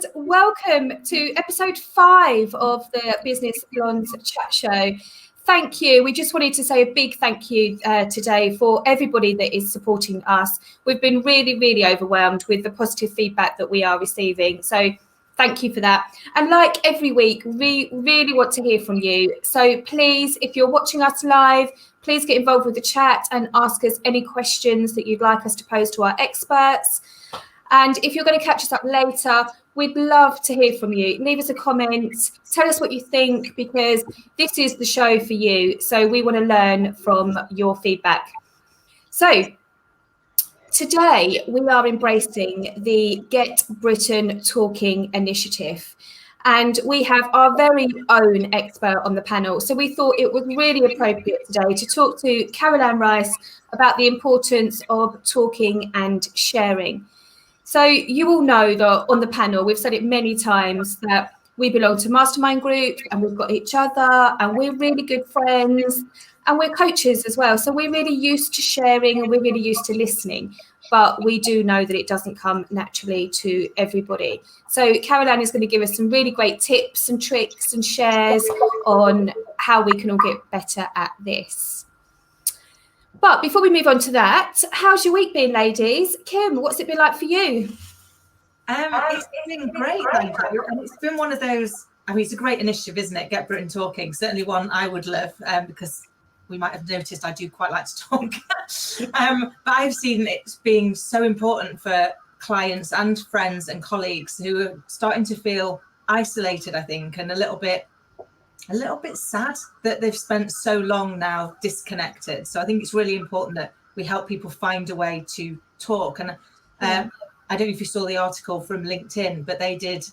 and welcome to episode 5 of the Business Blondes Chat Show. Thank you. We just wanted to say a big thank you today for everybody that is supporting us. We've been really, really overwhelmed with the positive feedback that we are receiving. So thank you for that. And like every week, we really want to hear from you. So please, if you're watching us live, please get involved with the chat and ask us any questions that you'd like us to pose to our experts. And if you're going to catch us up later, we'd love to hear from you. Leave us a comment. Tell us what you think, because this is the show for you. So we want to learn from your feedback. So today we are embracing the Get Britain Talking initiative. And we have our very own expert on the panel. So we thought it was really appropriate today to talk to Carole Ann about the importance of talking and sharing. So you all know that on the panel, we've said it many times that we belong to mastermind groups and we've got each other and we're really good friends and we're coaches as well. So we're really used to sharing and we're really used to listening. But we do know that it doesn't come naturally to everybody. So Carole Ann is going to give us some really great tips and tricks and shares on how we can all get better at this. But before we move on to that, how's your week been, ladies? Kim, what's it been like for you? It's been great, thank you. And it's been one of those, it's a great initiative, isn't it? Get Britain Talking. Certainly one I would love, because we might have noticed I do quite like to talk. But I've seen it being so important for clients and friends and colleagues who are starting to feel isolated, I think, and a little bit sad that they've spent so long now disconnected. So I think it's really important that we help people find a way to talk. And I don't know if you saw the article from LinkedIn, but they did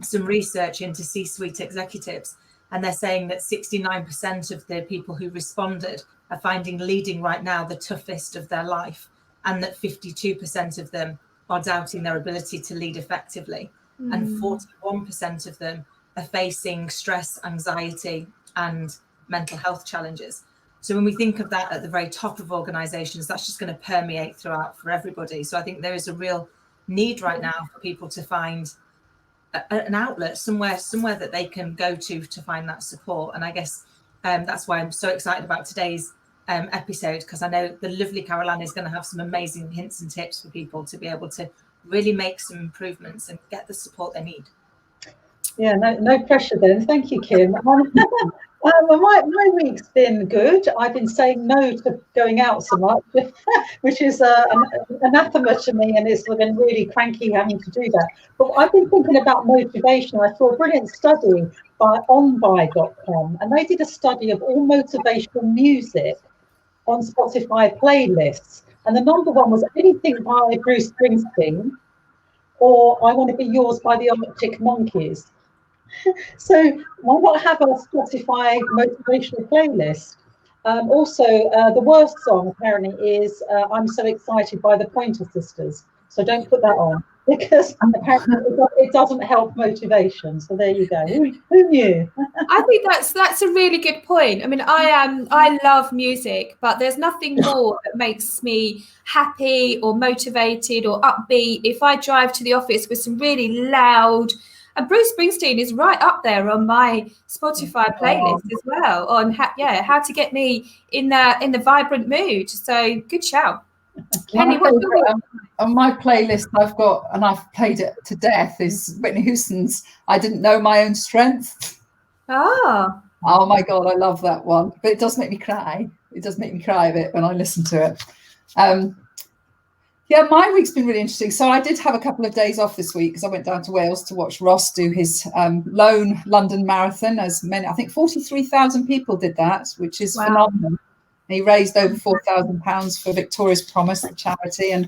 some research into C-suite executives, and they're saying that 69% of the people who responded are finding leading right now the toughest of their life, and that 52% of them are doubting their ability to lead effectively, and 41% of them are facing stress, anxiety, and mental health challenges. So when we think of that at the very top of organizations, that's just going to permeate throughout for everybody. So I think there is a real need right now for people to find an outlet, somewhere that they can go to find that support. And I guess that's why I'm so excited about today's episode, because I know the lovely Carole Ann is going to have some amazing hints and tips for people to be able to really make some improvements and get the support they need. Yeah, no pressure then. Thank you, Kim. My week's been good. I've been saying no to going out so much, which is an anathema to me, and it's been really cranky having to do that. But I've been thinking about motivation. I saw a brilliant study by onbuy.com, and they did a study of all motivational music on Spotify playlists. And the number one was anything by Bruce Springsteen, or I Want to Be Yours by the Arctic Monkeys. So why not have a Spotify motivational playlist? Also, the worst song apparently is I'm So Excited by the Pointer Sisters. So don't put that on, because apparently it doesn't help motivation. So there you go. Who knew? I think that's a really good point. I mean, I love music, but there's nothing more that makes me happy or motivated or upbeat if I drive to the office with some really loud. And Bruce Springsteen is right up there on my Spotify playlist as well, on how to get me in the vibrant mood. So good shout. Penny, on my playlist I've got, and I've played it to death, is Whitney Houston's I Didn't Know My Own Strength. Oh my God, I love that one. But it does make me cry. It does make me cry a bit when I listen to it. Yeah, my week's been really interesting. So I did have a couple of days off this week because I went down to Wales to watch Ross do his lone London marathon. As many, I think 43,000 people did that, which is phenomenal. He raised over £4,000 for Victoria's Promise, the charity, and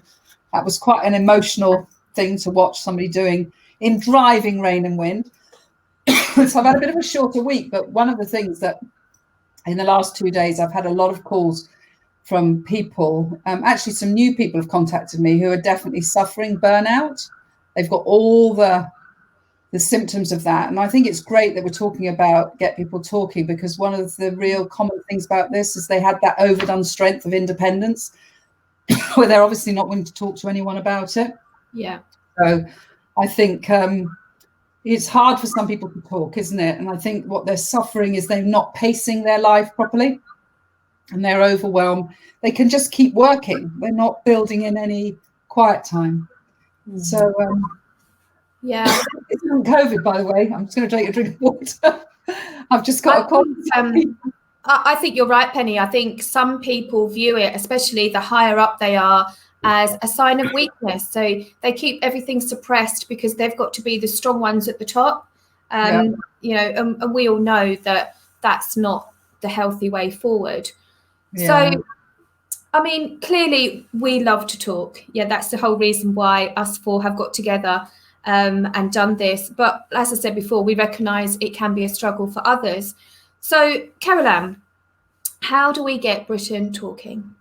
that was quite an emotional thing to watch somebody doing in driving rain and wind. So I've had a bit of a shorter week, but one of the things that in the last 2 days I've had a lot of calls from people, actually some new people have contacted me who are definitely suffering burnout. They've got all the symptoms of that. And I think it's great that we're talking about Get People Talking, because one of the real common things about this is they had that overdone strength of independence where they're obviously not willing to talk to anyone about it. Yeah. So I think it's hard for some people to talk, isn't it? And I think what they're suffering is they're not pacing their life properly and they're overwhelmed. They can just keep working. They're not building in any quiet time. So, yeah. it's not COVID, by the way. I'm just going to take a drink of water. I've just got a cold. I think you're right, Penny. I think some people view it, especially the higher up they are, as a sign of weakness. So they keep everything suppressed because they've got to be the strong ones at the top. You know, and we all know that that's not the healthy way forward. Yeah. So, I mean, clearly we love to talk. Yeah, that's the whole reason why us four have got together and done this. But as I said before, we recognise it can be a struggle for others. So, Carole Ann, how do we get Britain talking?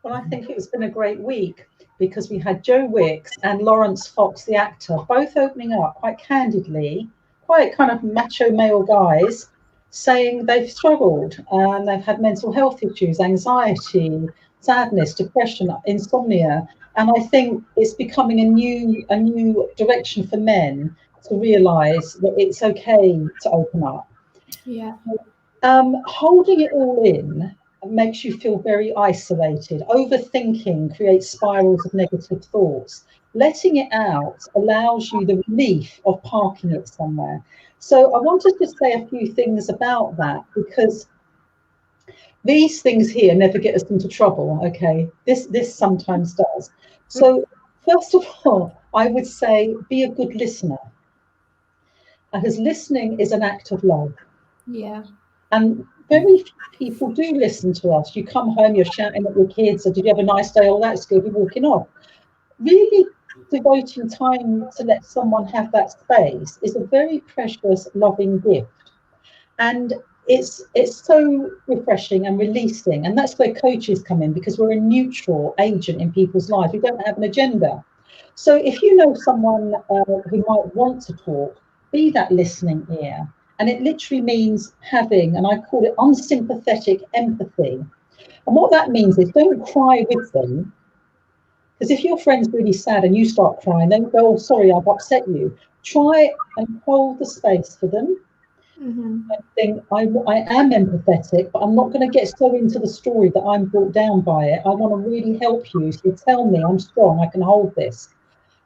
Well, I think it's been a great week because we had Joe Wicks and Lawrence Fox, the actor, both opening up quite candidly, quite kind of macho male guys, saying they've struggled and they've had mental health issues, anxiety, sadness, depression, insomnia. And I think it's becoming a new direction for men to realise that it's okay to open up. Yeah. Holding it all in makes you feel very isolated. Overthinking creates spirals of negative thoughts. Letting it out allows you the relief of parking it somewhere. So I wanted to say a few things about that because these things here never get us into trouble. Okay, this sometimes does. So first of all, I would say be a good listener, because listening is an act of love. Yeah. And very few people do listen to us. You come home, you're shouting at your kids, or did you have a nice day? Oh, that's good, you're walking off. Really devoting time to let someone have that space is a very precious, loving gift. And it's so refreshing and releasing. And that's where coaches come in, because we're a neutral agent in people's lives. We don't have an agenda. So if you know someone who might want to talk, be that listening ear. And it literally means having, and I call it unsympathetic empathy. And what that means is don't cry with them. Because if your friend's really sad and you start crying, then go, oh, sorry, I've upset you. Try and hold the space for them. Mm-hmm. I think I am empathetic, but I'm not going to get so into the story that I'm brought down by it. I want to really help you. So tell me I'm strong, I can hold this.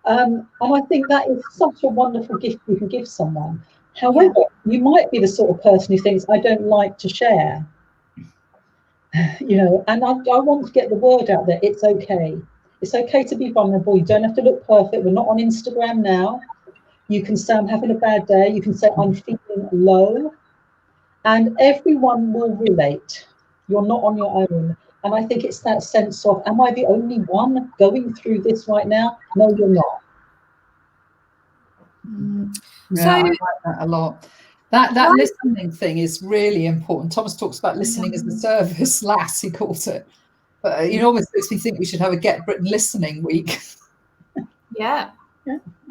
And I think that is such a wonderful gift you can give someone. However, you might be the sort of person who thinks, I don't like to share. You know, and I want to get the word out there. It's okay. It's okay to be vulnerable. You don't have to look perfect. We're not on Instagram now. You can say, I'm having a bad day. You can say, I'm feeling low. And everyone will relate. You're not on your own. And I think it's that sense of, am I the only one going through this right now? No, you're not. Yeah, So I like that a lot. That listening thing is really important. Thomas talks about listening as a service, LAS, he calls it. But it almost makes me think we should have a Get Britain Listening Week. Yeah,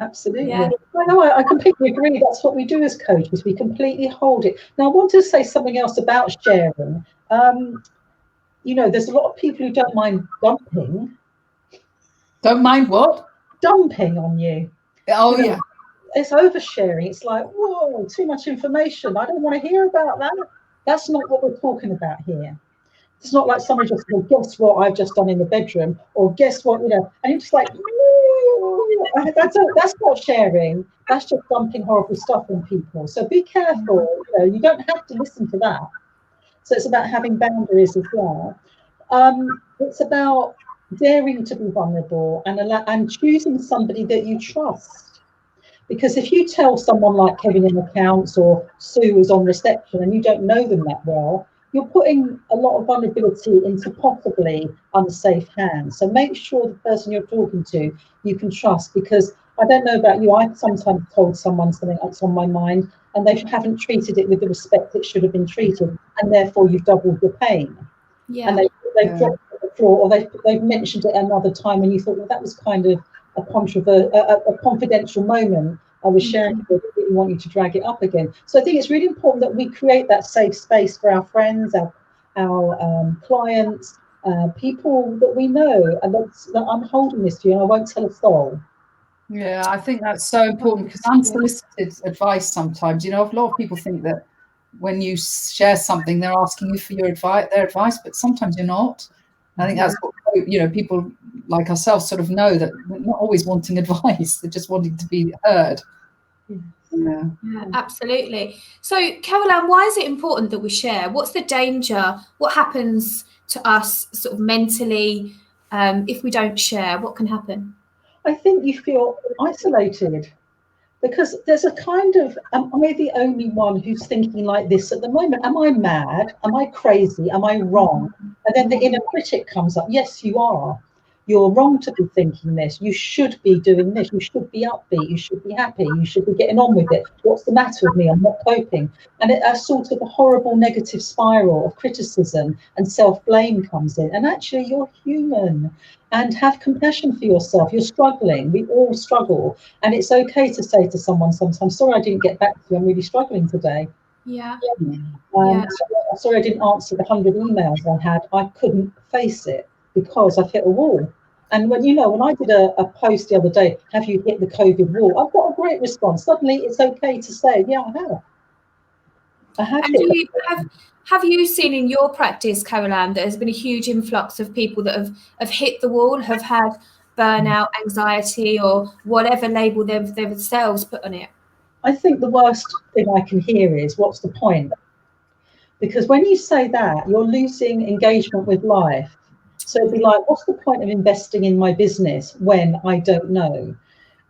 absolutely. Yeah. I completely agree. That's what we do as coaches. We completely hold it. Now, I want to say something else about sharing. You know, there's a lot of people who don't mind dumping. Don't mind what? Dumping on you. Oh, you know, yeah. It's oversharing. It's like, whoa, too much information. I don't want to hear about that. That's not what we're talking about here. It's not like somebody just said, guess what I've just done in the bedroom, or guess what, you know, and you're just like, that's not sharing. That's just dumping horrible stuff on people. So be careful. You know, you don't have to listen to that. So it's about having boundaries as well. It's about daring to be vulnerable and choosing somebody that you trust. Because if you tell someone like Kevin in accounts or Sue is on reception and you don't know them that well, you're putting a lot of vulnerability into possibly unsafe hands. So make sure the person you're talking to you can trust, because I don't know about you, I've sometimes told someone something that's on my mind and they haven't treated it with the respect it should have been treated, and therefore you've doubled your pain. Yeah. And they've dropped it on the floor, or they've mentioned it another time and you thought, well, that was kind of a confidential moment I was sharing, but I didn't want you to drag it up again. So I think it's really important that we create that safe space for our friends, our clients, people that we know, and that I'm holding this for you and I won't tell a soul. Yeah, I think that's so important, because unsolicited advice sometimes, a lot of people think that when you share something, they're asking you for their advice, but sometimes you're not. I think that's what, people like ourselves sort of know, that we're not always wanting advice, they're just wanting to be heard. Yeah, absolutely. So, Carole Ann, why is it important that we share? What's the danger? What happens to us sort of mentally if we don't share? What can happen? I think you feel isolated, because there's a kind of, am I the only one who's thinking like this at the moment? Am I mad? Am I crazy? Am I wrong? And then the inner critic comes up. Yes, you are. You're wrong to be thinking this. You should be doing this. You should be upbeat. You should be happy. You should be getting on with it. What's the matter with me? I'm not coping. And a sort of a horrible negative spiral of criticism and self-blame comes in. And actually, you're human. And have compassion for yourself. You're struggling. We all struggle. And it's okay to say to someone sometimes, sorry, I didn't get back to you. I'm really struggling today. Yeah. Sorry, I didn't answer the 100 emails I had. I couldn't face it because I've hit a wall. And when I did a post the other day, have you hit the COVID wall? I've got a great response. Suddenly it's okay to say, yeah, I have. And have you seen in your practice, Carole Ann, that there's been a huge influx of people that have hit the wall, have had burnout, anxiety, or whatever label they've themselves put on it? I think the worst thing I can hear is, what's the point? Because when you say that, you're losing engagement with life. So it'd be like, what's the point of investing in my business when I don't know?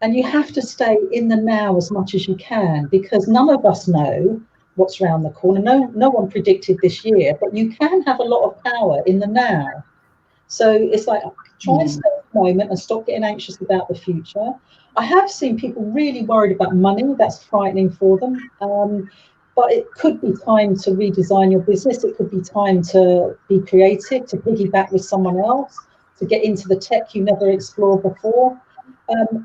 And you have to stay in the now as much as you can, because none of us know what's around the corner. No one predicted this year, but you can have a lot of power in the now. So it's like, try and stay in the moment and stop getting anxious about the future. I have seen people really worried about money. That's frightening for them. But it could be time to redesign your business. It could be time to be creative, to piggyback with someone else, to get into the tech you never explored before.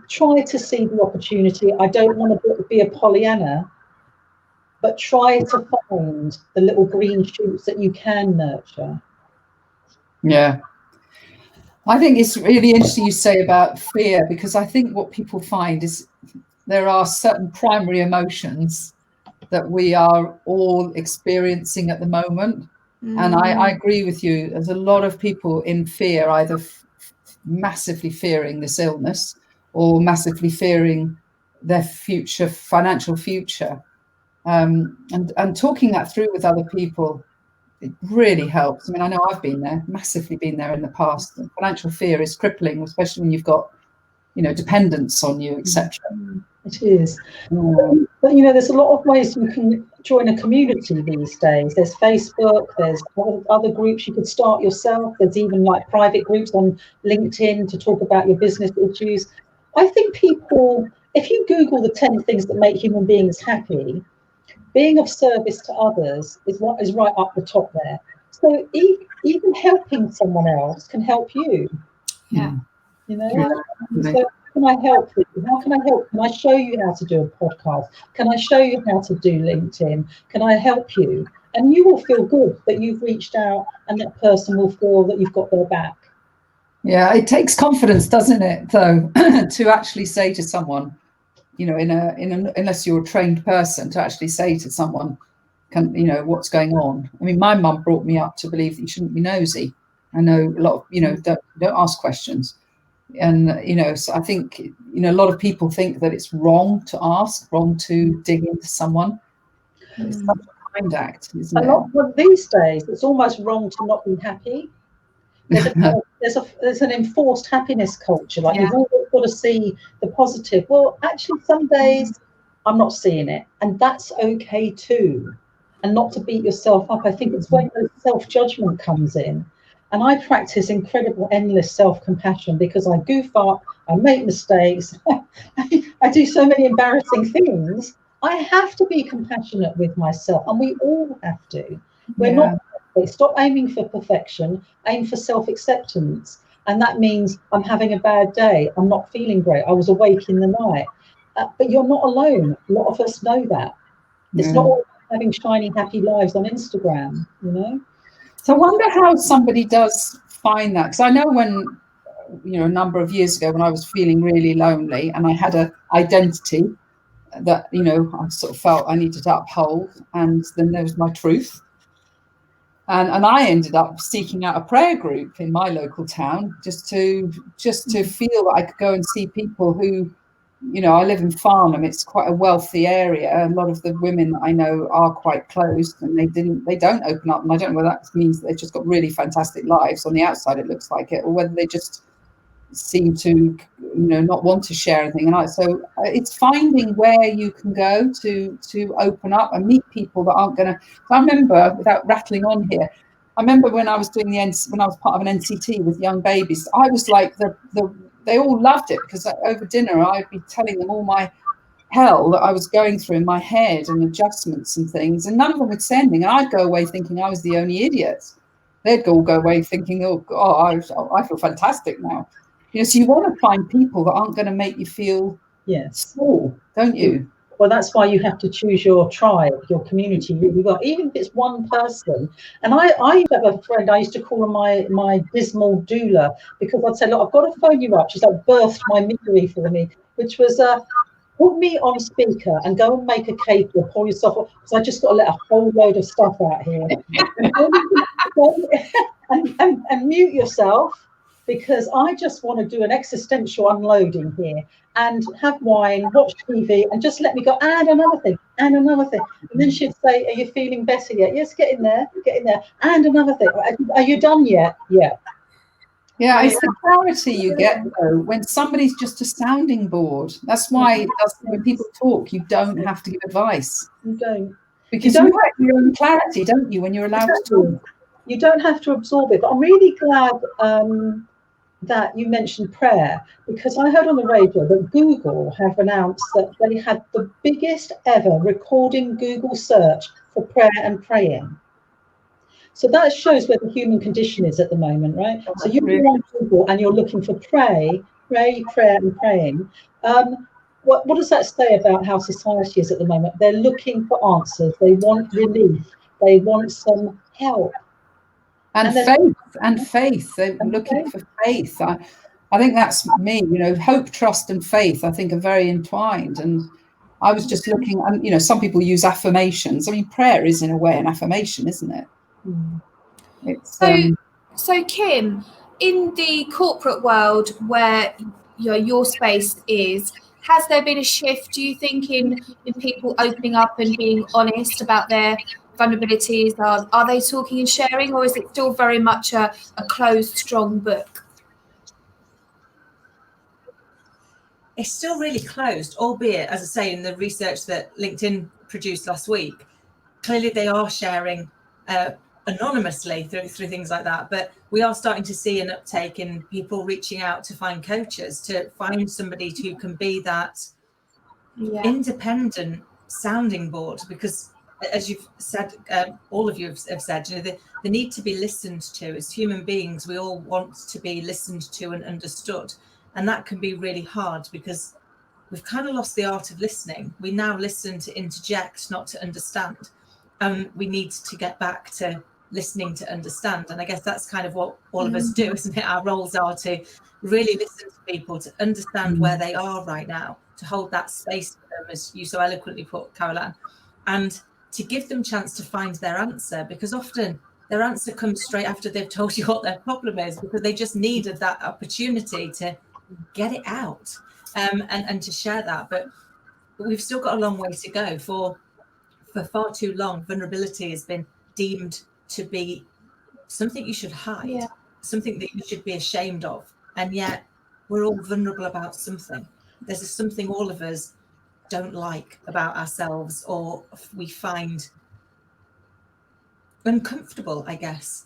Try to see the opportunity. I don't want to be a Pollyanna, but try to find the little green shoots that you can nurture. Yeah. I think it's really interesting you say about fear, because I think what people find is there are certain primary emotions that we are all experiencing at the moment. And I agree with you. There's a lot of people in fear, either massively fearing this illness or massively fearing their future, financial future. And talking that through with other people, it really helps. I mean, I know I've been there, massively been there in the past. And financial fear is crippling, especially when you've got, dependence on you, etc. It is. But there's a lot of ways you can join a community these days. There's Facebook, there's other groups you could start yourself. There's even like private groups on LinkedIn to talk about your business issues. I think people, if you Google the 10 things that make human beings happy, being of service to others is what is right up the top there. So even helping someone else can help you. Yeah. So how can I help you? How can I help? Can I show you how to do a podcast? Can I show you how to do LinkedIn? Can I help you? And you will feel good that you've reached out, and that person will feel that you've got their back. Yeah, it takes confidence, doesn't it, though, to actually say to someone, unless you're a trained person, to actually say to someone, what's going on. I mean, my mum brought me up to believe that you shouldn't be nosy. I know a lot of, don't ask questions. And, so I think, a lot of people think that it's wrong to ask, wrong to dig into someone. It's such a kind act, isn't it? Well, these days, it's almost wrong to not be happy. There's an enforced happiness culture. Like, you've always got to see the positive. Well, actually, some days I'm not seeing it, and that's okay too. And not to beat yourself up. I think it's when the self-judgment comes in. And I practice incredible, endless self-compassion, because I goof up, I make mistakes, I do so many embarrassing things. I have to be compassionate with myself, and we all have to. We're not. Stop aiming for perfection, aim for self-acceptance. And that means I'm having a bad day, I'm not feeling great, I was awake in the night. But you're not alone. A lot of us know that. It's not all having shiny, happy lives on Instagram, So I wonder how somebody does find that. Because I know a number of years ago when I was feeling really lonely, and I had an identity that, I sort of felt I needed to uphold, and then there was my truth. And I ended up seeking out a prayer group in my local town just to feel that I could go and see people who, I live in Farnham. It's quite a wealthy area. A lot of the women that I know are quite closed, and they don't open up. And I don't know whether that means that they've just got really fantastic lives. On the outside, it looks like it, or whether they just seem to, not want to share anything. And so it's finding where you can go to open up and meet people that aren't going to. I remember, without rattling on here, I remember when I was doing when I was part of an NCT with young babies, I was like they all loved it, because over dinner I'd be telling them all my hell that I was going through in my head and adjustments and things, and none of them would say anything. And I'd go away thinking I was the only idiot. They'd all go away thinking, oh God, I feel fantastic now. So you want to find people that aren't going to make you feel small, don't you? Well, that's why you have to choose your tribe, your community really well, even if it's one person. And I have a friend, I used to call her my dismal doula, because I'd say, look, I've got to phone you up. She's like birthed my misery for me, which was put me on speaker and go and make a cake or pour yourself off, because I just got to let a whole load of stuff out here. and mute yourself, because I just want to do an existential unloading here and have wine, watch TV, and just let me go, and another thing. And then she'd say, are you feeling better yet? Yes, get in there. And another thing. Are you done yet? Yeah. Yeah, it's the clarity you get, though, when somebody's just a sounding board. That's why when people talk, you don't have to give advice. You don't. Because you have your own clarity, don't you, when you're allowed to talk? You don't have to absorb it. But I'm really glad that you mentioned prayer, because I heard on the radio that Google have announced that they had the biggest ever recording Google search for prayer and praying. So that shows where the human condition is at the moment, right? So you're on Google and you're looking for prayer, and praying. What does that say about how society is at the moment? They're looking for answers. They want relief. They want some help. And faith. They're looking for faith. I think that's me. Hope, trust, and faith, I think, are very entwined. And I was just looking, and some people use affirmations. I mean, prayer is in a way an affirmation, isn't it? It's, so Kim, in the corporate world where your space is, has there been a shift, do you think, in people opening up and being honest about their vulnerabilities? Are they talking and sharing, or is it still very much a closed, strong book? It's still really closed, albeit, as I say, in the research that LinkedIn produced last week, clearly they are sharing anonymously through things like that. But we are starting to see an uptake in people reaching out to find coaches, to find somebody who can be that independent sounding board, because as you've said, all of you have said, the need to be listened to. As human beings, we all want to be listened to and understood, and that can be really hard because we've kind of lost the art of listening. We now listen to interject, not to understand, and we need to get back to listening to understand. And I guess that's kind of what all of us do, isn't it? Our roles are to really listen to people, to understand where they are right now, to hold that space for them, as you so eloquently put, Carole Ann, and to give them chance to find their answer, because often their answer comes straight after they've told you what their problem is, because they just needed that opportunity to get it out and to share that. But we've still got a long way to go. For far too long, vulnerability has been deemed to be something you should hide, something that you should be ashamed of. And yet we're all vulnerable about something. There's something all of us don't like about ourselves, or we find uncomfortable, I guess.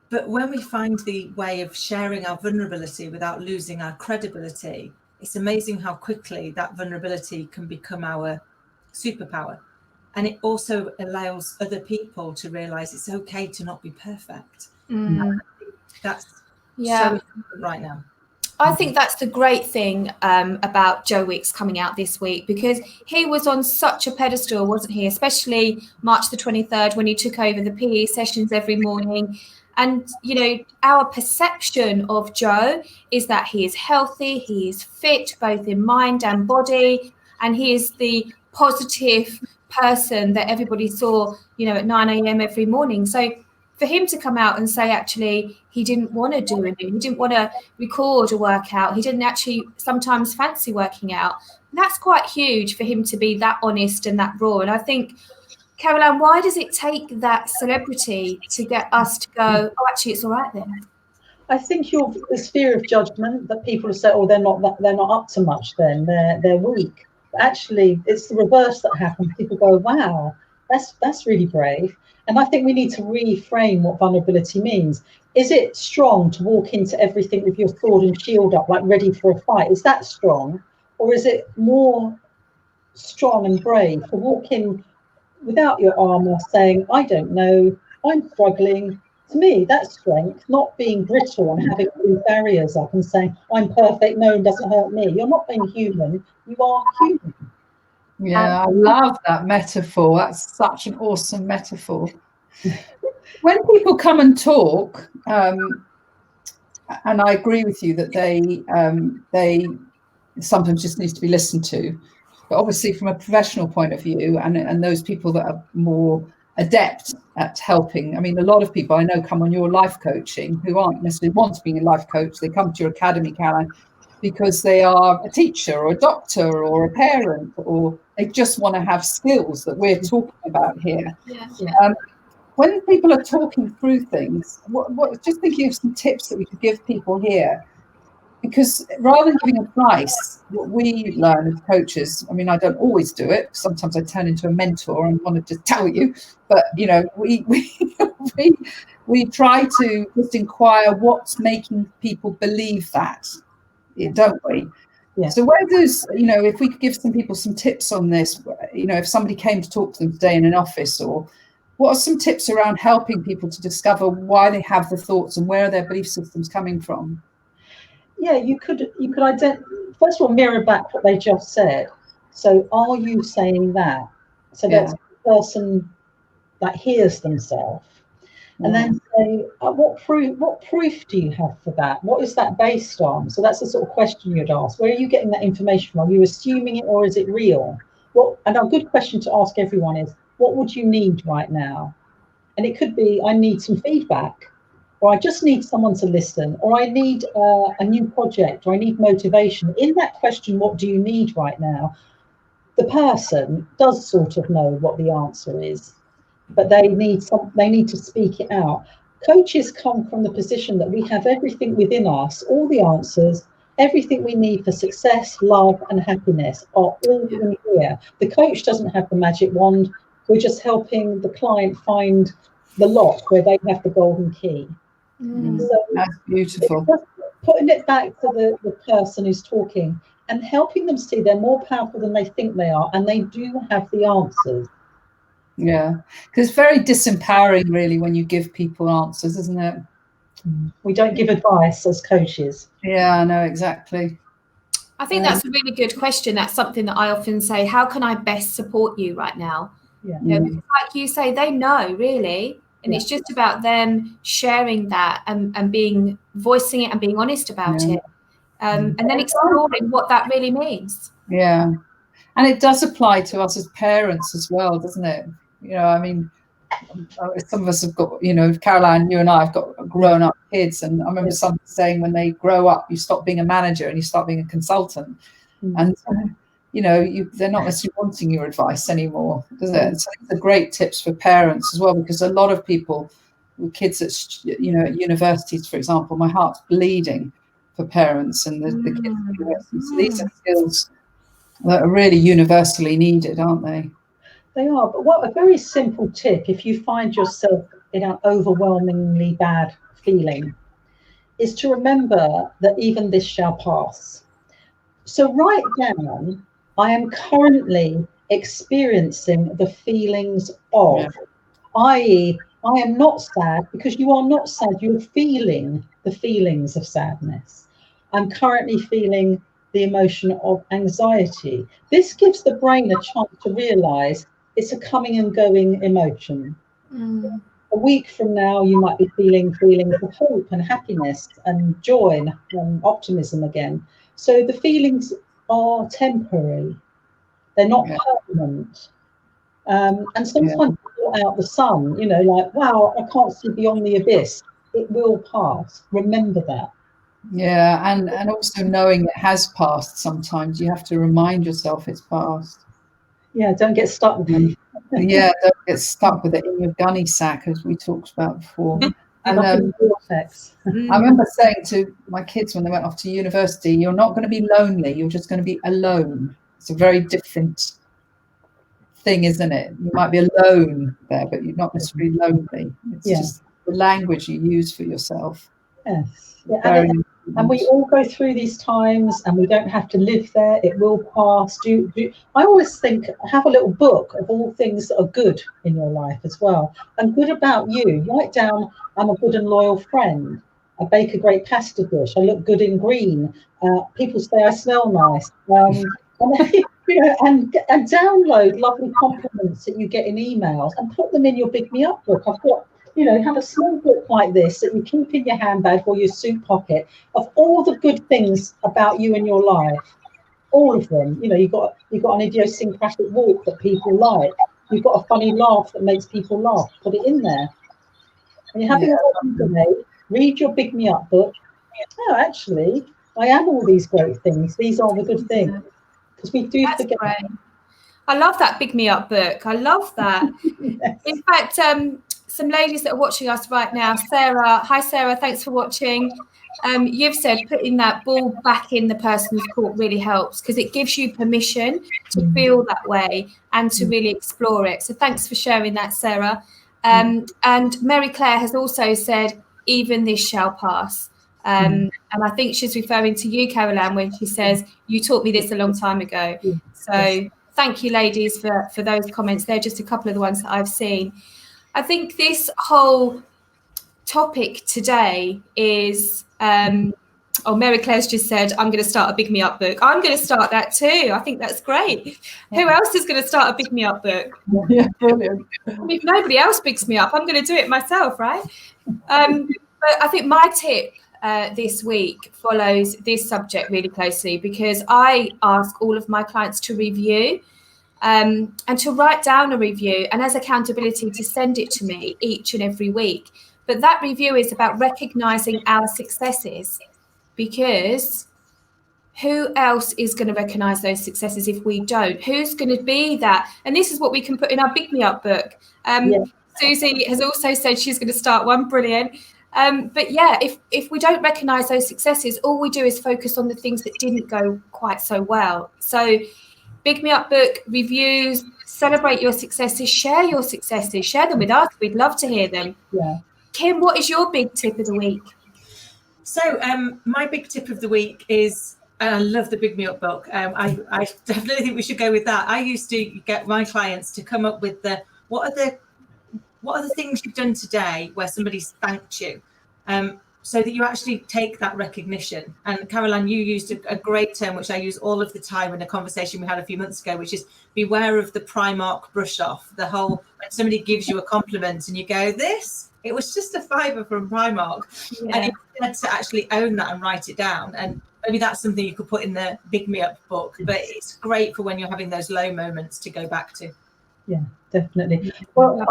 But when we find the way of sharing our vulnerability without losing our credibility, it's amazing how quickly that vulnerability can become our superpower. And it also allows other people to realize it's okay to not be perfect. That's so important right now. I think that's the great thing about Joe Wicks coming out this week, because he was on such a pedestal, wasn't he? Especially March the 23rd, when he took over the PE sessions every morning. And, you know, our perception of Joe is that he is healthy, he is fit, both in mind and body, and he is the positive person that everybody saw, you know, at 9 a.m. every morning. So for him to come out and say, actually, he didn't want to do anything, he didn't want to record a workout, he didn't actually sometimes fancy working out, that's quite huge for him to be that honest and that raw. And I think, Carole Ann, why does it take that celebrity to get us to go, oh, actually, it's all right then? I think this fear of judgment that people have said, oh, they're not up to much then, they're weak. But actually, it's the reverse that happens. People go, wow, that's really brave. And I think we need to reframe what vulnerability means. Is it strong to walk into everything with your sword and shield up, like ready for a fight? Is that strong? Or is it more strong and brave to walk in without your armour, saying, I don't know, I'm struggling? To me, that's strength, not being brittle and having these barriers up and saying, I'm perfect, no one doesn't hurt me. You're not being human, you are human. Yeah, I love that metaphor. That's such an awesome metaphor. When people come and talk, and I agree with you that they sometimes just needs to be listened to, but obviously from a professional point of view, and those people that are more adept at helping. I mean, a lot of people I know come on your life coaching who aren't necessarily want to be a life coach. They come to your academy, Carole, because they are a teacher or a doctor or a parent, or they just want to have skills that we're talking about here. Yeah. When people are talking through things, just thinking of some tips that we could give people here. Because rather than giving advice, what we learn as coaches, I mean, I don't always do it. Sometimes I turn into a mentor and want to just tell you, but you know, we try to just inquire what's making people believe that, don't we? Yeah. So where does, you know, if we could give some people some tips on this, you know, if somebody came to talk to them today in an office, or what are some tips around helping people to discover why they have the thoughts and where are their belief systems coming from? Yeah, you could first of all mirror back what they just said. So are you saying that? So that's the person that hears themselves. And then say, what proof do you have for that? What is that based on? So that's the sort of question you'd ask. Where are you getting that information from? Are you assuming it or is it real? And a good question to ask everyone is, what would you need right now? And it could be, I need some feedback, or I just need someone to listen, or I need a new project, or I need motivation. In that question, what do you need right now? The person does sort of know what the answer is, but they need to speak it out. Coaches come from the position that we have everything within us, all the answers, everything we need for success, love, and happiness are all in here. The coach doesn't have the magic wand. We're just helping the client find the lock where they have the golden key. So that's beautiful. Putting it back to the person who's talking and helping them see they're more powerful than they think they are, and they do have the answers. Yeah, because it's very disempowering, really, when you give people answers, isn't it? We don't give advice as coaches. Yeah, I know, exactly. I think that's a really good question. That's something that I often say, how can I best support you right now? Yeah. You know, like you say, they know, really. And it's just about them sharing that and voicing it and being honest about it. And then exploring what that really means. Yeah. And it does apply to us as parents as well, doesn't it? You know, I mean, some of us have got, you know, Carole Ann, you and I have got grown up kids. And I remember someone saying when they grow up, you stop being a manager and you start being a consultant. And, you know, they're not necessarily wanting your advice anymore, does it? So it's a great tips for parents as well, because a lot of people with kids at, you know, at universities, for example, my heart's bleeding for parents and the kids at universities. So these are skills that are really universally needed, aren't they? They are. But what a very simple tip, if you find yourself in an overwhelmingly bad feeling, is to remember that even this shall pass. So write down, I am currently experiencing the feelings of, i.e., I am not sad, because you are not sad, you're feeling the feelings of sadness. I'm currently feeling the emotion of anxiety. This gives the brain a chance to realise it's a coming and going emotion. a week from now, you might be feeling feelings of hope and happiness and joy and optimism again. So the feelings are temporary. They're not permanent. And sometimes you put out the sun, you know, like, wow, I can't see beyond the abyss. It will pass. Remember that. Yeah, and also knowing it has passed. Sometimes you have to remind yourself it's passed. Yeah, don't get stuck with it. Yeah, don't get stuck with it in your gunny sack, as we talked about before. And I remember saying to my kids when they went off to university, you're not going to be lonely, you're just going to be alone. It's a very different thing, isn't it? You might be alone there, but you're not necessarily lonely. It's just the language you use for yourself. Yes. Yeah, and we all go through these times, and we don't have to live there. It will pass. I always think, have a little book of all things that are good in your life as well, and good about you. Write down, I'm a good and loyal friend. I bake a great pasta dish. I look good in green. People say I smell nice. And download lovely compliments that you get in emails and put them in your Big Me Up book. I've got, have a small book like this that you keep in your handbag or your suit pocket of all the good things about you and your life. All of them. You've got an idiosyncratic walk that people like. You've got a funny laugh that makes people laugh. Put it in there. And you're having a whole day, read your Big Me Up book. Oh, actually, I am all these great things. These are the good things. Because we do forget. Great. I love that Big Me Up book. I love that. Yes. In fact, some ladies that are watching us right now, Sarah. Hi, Sarah. Thanks for watching. You've said putting that ball back in the person's court really helps because it gives you permission to feel that way and to really explore it. So thanks for sharing that, Sarah. And Mary Claire has also said, even this shall pass. And I think she's referring to you, Carole Ann, when she says, you taught me this a long time ago. So thank you, ladies, for those comments. They're just a couple of the ones that I've seen. I think this whole topic today is, Mary Claire's just said, I'm going to start a Big Me Up book. I'm going to start that too. I think that's great. Who else is going to start a Big Me Up book? Yeah, brilliant. If nobody else bigs me up, I'm going to do it myself, right? But I think my tip this week follows this subject really closely because I ask all of my clients to review and to write down a review and as accountability to send it to me each and every week. But that review is about recognizing our successes because who else is going to recognize those successes if we don't? Who's going to be that? And this is what we can put in our Big Me Up book. Susie has also said she's going to start one. Brilliant. But yeah, if we don't recognize those successes, all we do is focus on the things that didn't go quite so well. So Big Me Up book, reviews, celebrate your successes, share your successes, share them with us. We'd love to hear them. Yeah. Kim, what is your big tip of the week? So my big tip of the week is, and I love the Big Me Up book. I definitely think we should go with that. I used to get my clients to come up with what are the things you've done today where somebody's thanked you, so that you actually take that recognition. And Carole Ann, you used a great term, which I use all of the time in a conversation we had a few months ago, which is beware of the Primark brush off. The whole, when somebody gives you a compliment and you go, it was just a £5 from Primark. Yeah. And you had to actually own that and write it down. And maybe that's something you could put in the Big Me Up book, but it's great for when you're having those low moments to go back to. Yeah, definitely. Well,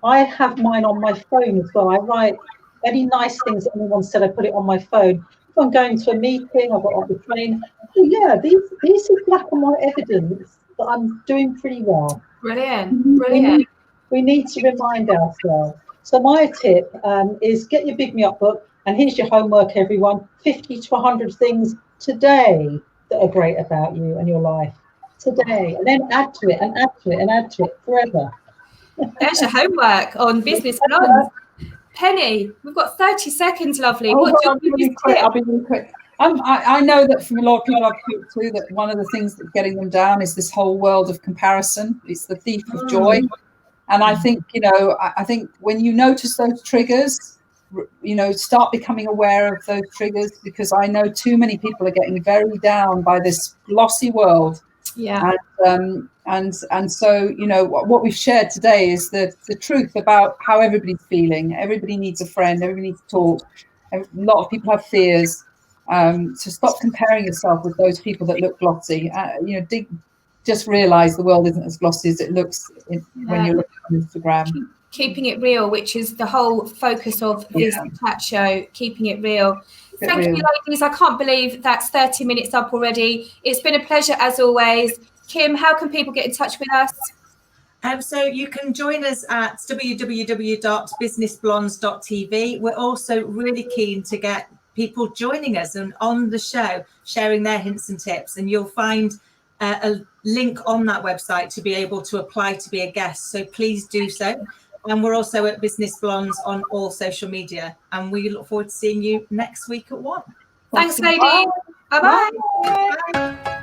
I have mine on my phone as well. I write any nice things that anyone said. I put it on my phone. If I'm going to a meeting, I've got on the train. Oh, yeah, these are black and white evidence that I'm doing pretty well. Brilliant, brilliant. We need to remind ourselves. So my tip is get your Big Me Up book, and here's your homework, everyone. 50 to 100 things today that are great about you and your life. Today, and then add to it and add to it and add to it forever. There's your homework on business plans. Penny, we've got 30 seconds, lovely. I'll be really quick. I know that from a lot of people I've talked to that one of the things that's getting them down is this whole world of comparison. It's the thief of joy. And I think, I think when you notice those triggers, start becoming aware of those triggers, because I know too many people are getting very down by this glossy world Yeah. And so, you know, what we've shared today is the truth about how everybody's feeling. Everybody needs a friend. Everybody needs to talk. A lot of people have fears. So stop comparing yourself with those people that look glossy. You know, just realize the world isn't as glossy as it looks when you're looking on Instagram. Keeping it real, which is the whole focus of this chat show, keeping it real. Thank you, ladies. I can't believe that's 30 minutes up already. It's been a pleasure as always. Kim, how can people get in touch with us? So you can join us at www.businessblondes.tv. We're also really keen to get people joining us and on the show, sharing their hints and tips. And you'll find a link on that website to be able to apply to be a guest. So please do so. And we're also at Business Blondes on all social media. And we look forward to seeing you next week at 1. Thanks, ladies. Bye-bye. Bye.